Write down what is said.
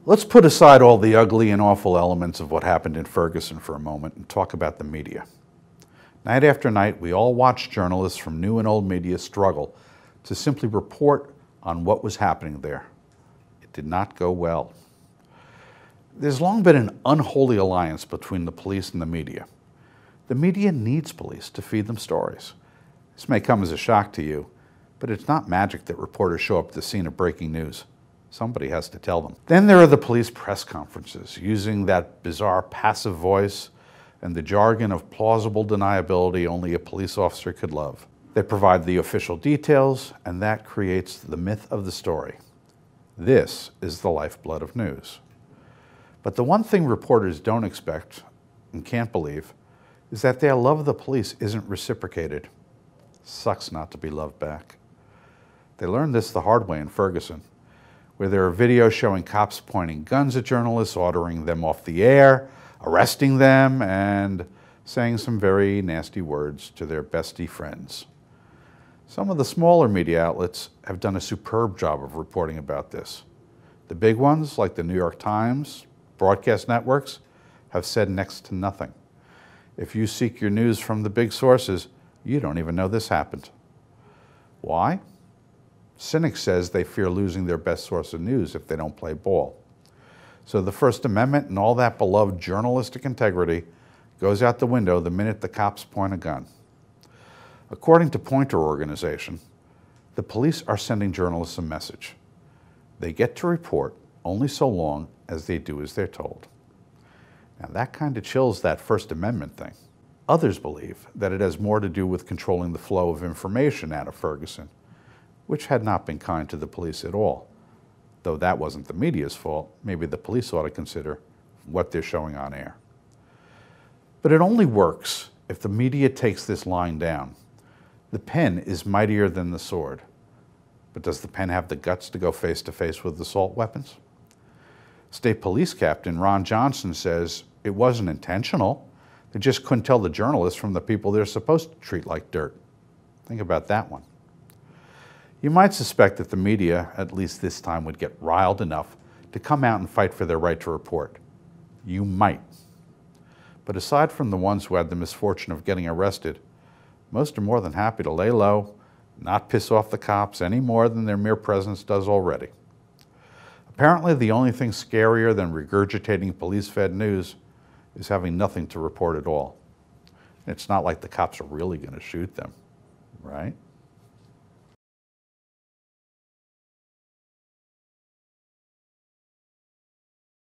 Let's put aside all the ugly and awful elements of what happened in Ferguson for a moment and talk about the media. Night after night, we all watched journalists from new and old media struggle to simply report on what was happening there. It did not go well. There's long been an unholy alliance between the police and the media. The media needs police to feed them stories. This may come as a shock to you, but it's not magic that reporters show up at the scene of breaking news. Somebody has to tell them. Then there are the police press conferences, using that bizarre passive voice and the jargon of plausible deniability only a police officer could love. They provide the official details, and that creates the myth of the story. This is the lifeblood of news. But the one thing reporters don't expect and can't believe is that their love of the police isn't reciprocated. Sucks not to be loved back. They learned this the hard way in Ferguson, where there are videos showing cops pointing guns at journalists, ordering them off the air, arresting them, and saying some very nasty words to their bestie friends. Some of the smaller media outlets have done a superb job of reporting about this. The big ones, like the New York Times, broadcast networks, have said next to nothing. If you seek your news from the big sources, you don't even know this happened. Why? Cynics says they fear losing their best source of news if they don't play ball. So the First Amendment and all that beloved journalistic integrity goes out the window the minute the cops point a gun. According to Pointer Organization, the police are sending journalists a message. They get to report only so long as they do as they're told. Now that kind of chills that First Amendment thing. Others believe that it has more to do with controlling the flow of information out of Ferguson, which had not been kind to the police at all. Though that wasn't the media's fault, maybe the police ought to consider what they're showing on air. But it only works if the media takes this line down. The pen is mightier than the sword. But does the pen have the guts to go face to face with assault weapons? State Police Captain Ron Johnson says it wasn't intentional. They just couldn't tell the journalists from the people they're supposed to treat like dirt. Think about that one. You might suspect that the media, at least this time, would get riled enough to come out and fight for their right to report. You might. But aside from the ones who had the misfortune of getting arrested, most are more than happy to lay low, not piss off the cops any more than their mere presence does already. Apparently, the only thing scarier than regurgitating police-fed news is having nothing to report at all. It's not like the cops are really going to shoot them, right?